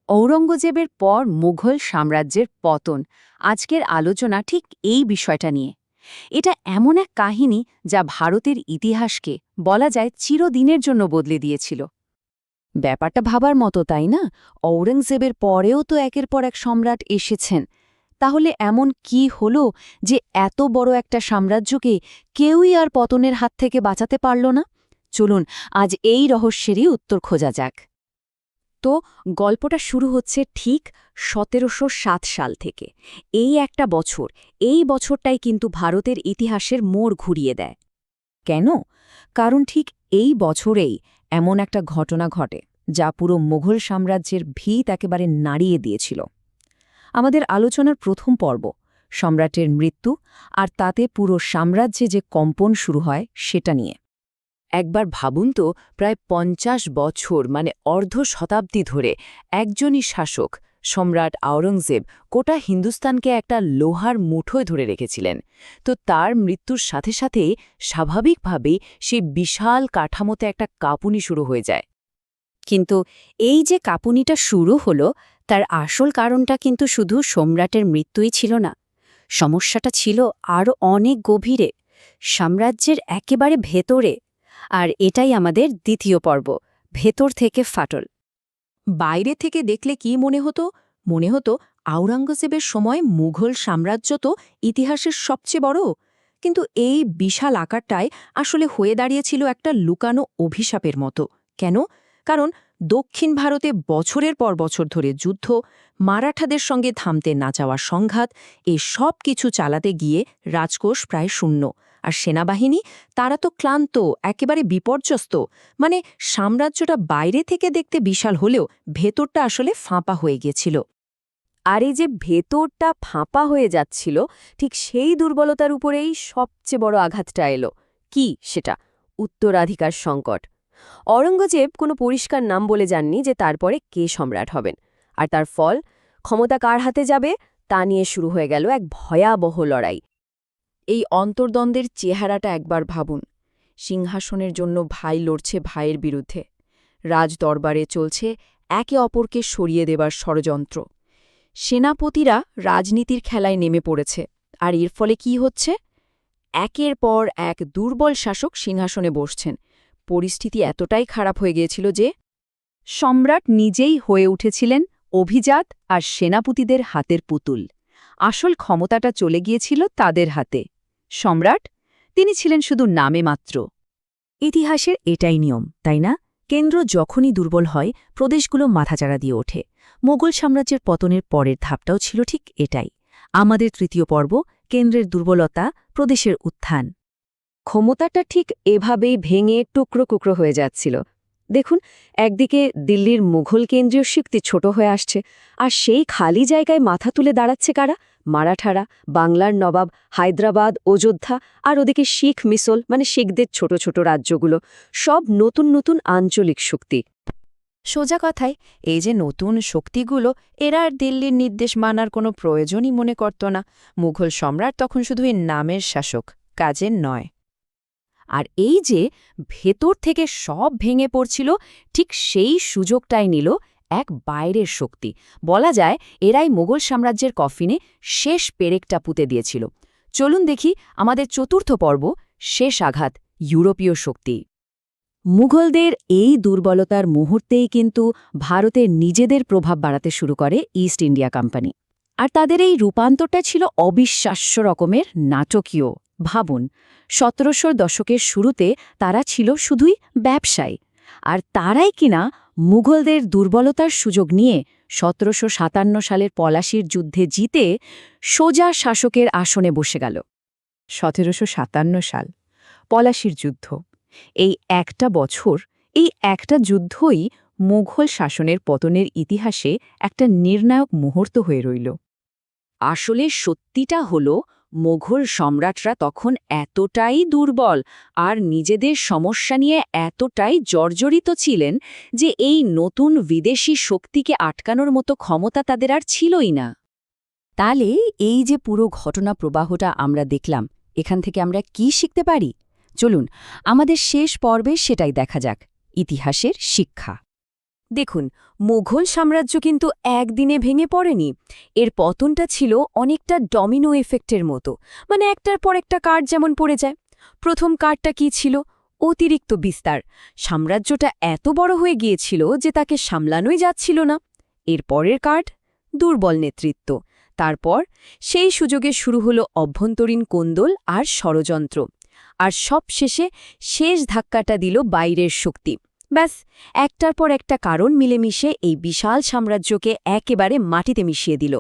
ঔরঙ্গজেবের পর মুঘল সাম্রাজ্যের পতন। আজকের আলোচনা ঠিক এই বিষয়টা নিয়ে। এটা এমন এক কাহিনী যা ভারতের ইতিহাসকে বলা যায় চিরদিনের জন্য বদলে দিয়েছিল। ব্যাপারটা ভাবার মতো, তাই না? ঔরঙ্গজেবের পরেও তো একের পর এক সম্রাট এসেছেন। তাহলে এমন কি হলো যে এত বড় একটা সাম্রাজ্যকে কেউই আর পতনের হাত থেকে বাঁচাতে পারল না? চলুন আজ এই রহস্যেরই উত্তর খোঁজা যাক। তো গল্পটা শুরু হচ্ছে ঠিক ১৭০৭ সাল থেকে। এই একটা বছর, এই বছরটাই কিন্তু ভারতের ইতিহাসের মোড় ঘুরিয়ে দেয়। কেন? কারণ ঠিক এই বছরেই এমন একটা ঘটনা ঘটে যা পুরো মুঘল সাম্রাজ্যের ভিত একেবারে নাড়িয়ে দিয়েছিল। আমাদের আলোচনার প্রথম পর্ব, সম্রাটের মৃত্যু আর তাতে পুরো সাম্রাজ্যে যে কম্পন শুরু হয় সেটা নিয়ে। একবার ভাবুন তো, প্রায় ৫০ বছর মানে অর্ধ শতাব্দী ধরে একজনই শাসক, সম্রাট আওরঙ্গজেব, গোটা হিন্দুস্তানকে একটা লোহার মুঠোয় ধরে রেখেছিলেন। তো তার মৃত্যুর সাথে সাথে স্বাভাবিকভাবেই সেই বিশাল কাঠামোতে একটা কাঁপুনি শুরু হয়ে যায়। কিন্তু এই যে কাঁপুনিটা শুরু হলো, তার আসল কারণটা কিন্তু শুধু সম্রাটের মৃত্যুই ছিল না। সমস্যাটা ছিল আরও অনেক গভীরে, সাম্রাজ্যের একেবারে ভেতরে। আর এটাই আমাদের দ্বিতীয় পর্ব, ভেতর থেকে ফাটল। বাইরে থেকে দেখলে কি মনে হতো? মনে হতো আওরঙ্গজেবের সময় মুঘল সাম্রাজ্য তো ইতিহাসের সবচেয়ে বড়। কিন্তু এই বিশাল আকারটাই আসলে হয়ে দাঁড়িয়েছিল একটা লুকানো অভিশাপের মতো। কেন? কারণ দক্ষিণ ভারতে বছরের পর বছর ধরে যুদ্ধ, মারাঠাদের সঙ্গে থামতে না চাওয়া সংঘাত, এই সব কিছু চালাতে গিয়ে রাজকোষ প্রায় শূন্য। আর সেনাবাহিনী, তারা তো ক্লান্ত, একেবারে বিপর্যস্ত। মানে সাম্রাজ্যটা বাইরে থেকে দেখতে বিশাল হলেও ভেতরটা আসলে ফাঁপা হয়ে গেছিল। আর এই যে ভেতরটা ফাঁপা হয়ে যাচ্ছিল, ঠিক সেই দুর্বলতার উপরেই সবচেয়ে বড় আঘাতটা এলো। কি সেটা? উত্তরাধিকার সংকট। অরঙ্গজেব কোনো পরিষ্কার নাম বলে যাননি যে তারপরে কে সম্রাট হবেন। আর তার ফল, ক্ষমতা কার হাতে যাবে তা নিয়ে শুরু হয়ে গেল এক ভয়াবহ লড়াই। এই অন্তর্দ্বন্দ্বের চেহারাটা একবার ভাবুন। সিংহাসনের জন্য ভাই লড়ছে ভাইয়ের বিরুদ্ধে। রাজদরবারে চলছে একে অপরকে সরিয়ে দেবার ষড়যন্ত্র। সেনাপতিরা রাজনীতির খেলায় নেমে পড়েছে। আর এর ফলে কি হচ্ছে? একের পর এক দুর্বল শাসক সিংহাসনে বসছেন। পরিস্থিতি এতটাই খারাপ হয়ে গিয়েছিল যে সম্রাট নিজেই হয়ে উঠেছিলেন অভিজাত আর সেনাপতিদের হাতের পুতুল। আসল ক্ষমতাটা চলে গিয়েছিল তাদের হাতে। সম্রাট, তিনি ছিলেন শুধু নামে মাত্র। ইতিহাসের এটাই নিয়ম, তাই না? কেন্দ্র যখনই দুর্বল হয়, প্রদেশগুলো মাথাচাড়া দিয়ে ওঠে। মোগল সাম্রাজ্যের পতনের পরের ধাপটাও ছিল ঠিক এটাই। আমাদের তৃতীয় পর্ব, কেন্দ্রের দুর্বলতা, প্রদেশের উত্থান। ক্ষমতাটা ঠিক এভাবেই ভেঙে টুকরো টুকরো হয়ে যাচ্ছিল। দেখুন, একদিকে দিল্লির মুঘল কেন্দ্রীয় শক্তি ছোট হয়ে আসছে, আর সেই খালি জায়গায় মাথা তুলে দাঁড়াচ্ছে কারা? মারাঠারা, বাংলার নবাব, হায়দ্রাবাদ, অযোধ্যা, আর ওদিকে শিখ মিসল মানে শিখদের ছোট ছোট রাজ্যগুলো, সব নতুন নতুন আঞ্চলিক শক্তি। সোজা কথায়, এই যে নতুন শক্তিগুলো, এরা আর দিল্লির নির্দেশ মানার কোনো প্রয়োজনই মনে করত না। মুঘল সম্রাট তখন শুধু এই নামের শাসক, কাজের নয়। আর এই যে ভেতর থেকে সব ভেঙে পড়ছিল, ঠিক সেই সুযোগটাই নিল এক বাইরের শক্তি। বলা যায় এরাই মোগল সাম্রাজ্যের কফিনে শেষ পেরেকটা পুঁতে দিয়েছিল। চলুন দেখি আমাদের চতুর্থ পর্ব, শেষ আঘাত, ইউরোপীয় শক্তি। মুঘলদের এই দুর্বলতার মুহূর্তেই কিন্তু ভারতের নিজেদের প্রভাব বাড়াতে শুরু করে ইস্ট ইন্ডিয়া কোম্পানি। আর তাদের এই রূপান্তরটা ছিল অবিশ্বাস্য রকমের নাটকীয়। ভাবুন, ১৭০০ দশকের শুরুতে তারা ছিল শুধুই ব্যবসায়ী, আর তারাই কিনা মুঘলদের দুর্বলতার সুযোগ নিয়ে ১৭৫৭ সালের পলাশির যুদ্ধে জিতে সোজা শাসকের আসনে বসে গেল। ১৭৫৭ সাল, পলাশির যুদ্ধ। এই একটা বছর, এই একটা যুদ্ধই মুঘল শাসনের পতনের ইতিহাসে একটা নির্ণায়ক মুহূর্ত হয়ে রইল। আসলে সত্যিটা হলো, মোঘল সম্রাটরা তখন এতটাই দুর্বল আর নিজেদের সমস্যা নিয়ে এতটাই জর্জরিত ছিলেন যে এই নতুন বিদেশি শক্তিকে আটকানোর মতো ক্ষমতা তাদের আর ছিলই না। তাহলে এই যে পুরো ঘটনা প্রবাহটা আমরা দেখলাম, এখান থেকে আমরা কি শিখতে পারি? চলুন আমাদের শেষ পর্বে সেটাই দেখা যাক, ইতিহাসের শিক্ষা। দেখুন, মুঘল সাম্রাজ্য কিন্তু একদিনে ভেঙে পড়েনি। এর পতনটা ছিল অনেকটা ডমিনো এফেক্টের মতো, মানে একটার পর একটা কার্ড যেমন পড়ে যায়। প্রথম কার্ডটা কি ছিল? অতিরিক্ত বিস্তার। সাম্রাজ্যটা এত বড় হয়ে গিয়েছিল যে তাকে সামলানোই যাচ্ছিল না। এর পরের কার্ড দুর্বল নেতৃত্ব। তারপর সেই সুযোগে শুরু হলো অভ্যন্তরীণ কোন্দল আর ষড়যন্ত্র। আর সবশেষে শেষ ধাক্কাটা দিল বাইরের শক্তি। ব্যাস, একটার পর একটা কারণ মিলেমিশে এই বিশাল সাম্রাজ্যকে একেবারে মাটিতে মিশিয়ে দিল।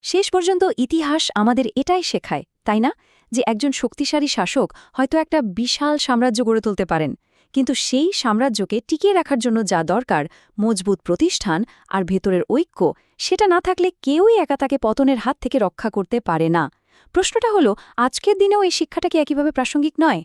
শেষ পর্যন্ত ইতিহাস আমাদের এটাই শেখায়, তাই না? যে একজন শক্তিশালী শাসক হয়তো একটা বিশাল সাম্রাজ্য গড়ে তুলতে পারেন, কিন্তু সেই সাম্রাজ্যকে টিকিয়ে রাখার জন্য যা দরকার, মজবুত প্রতিষ্ঠান আর ভেতরের ঐক্য, সেটা না থাকলে কেউই একা তাকে পতনের হাত থেকে রক্ষা করতে পারে না। প্রশ্নটা হলো, আজকের দিনেও এই শিক্ষাটা কি একইভাবে প্রাসঙ্গিক নয়?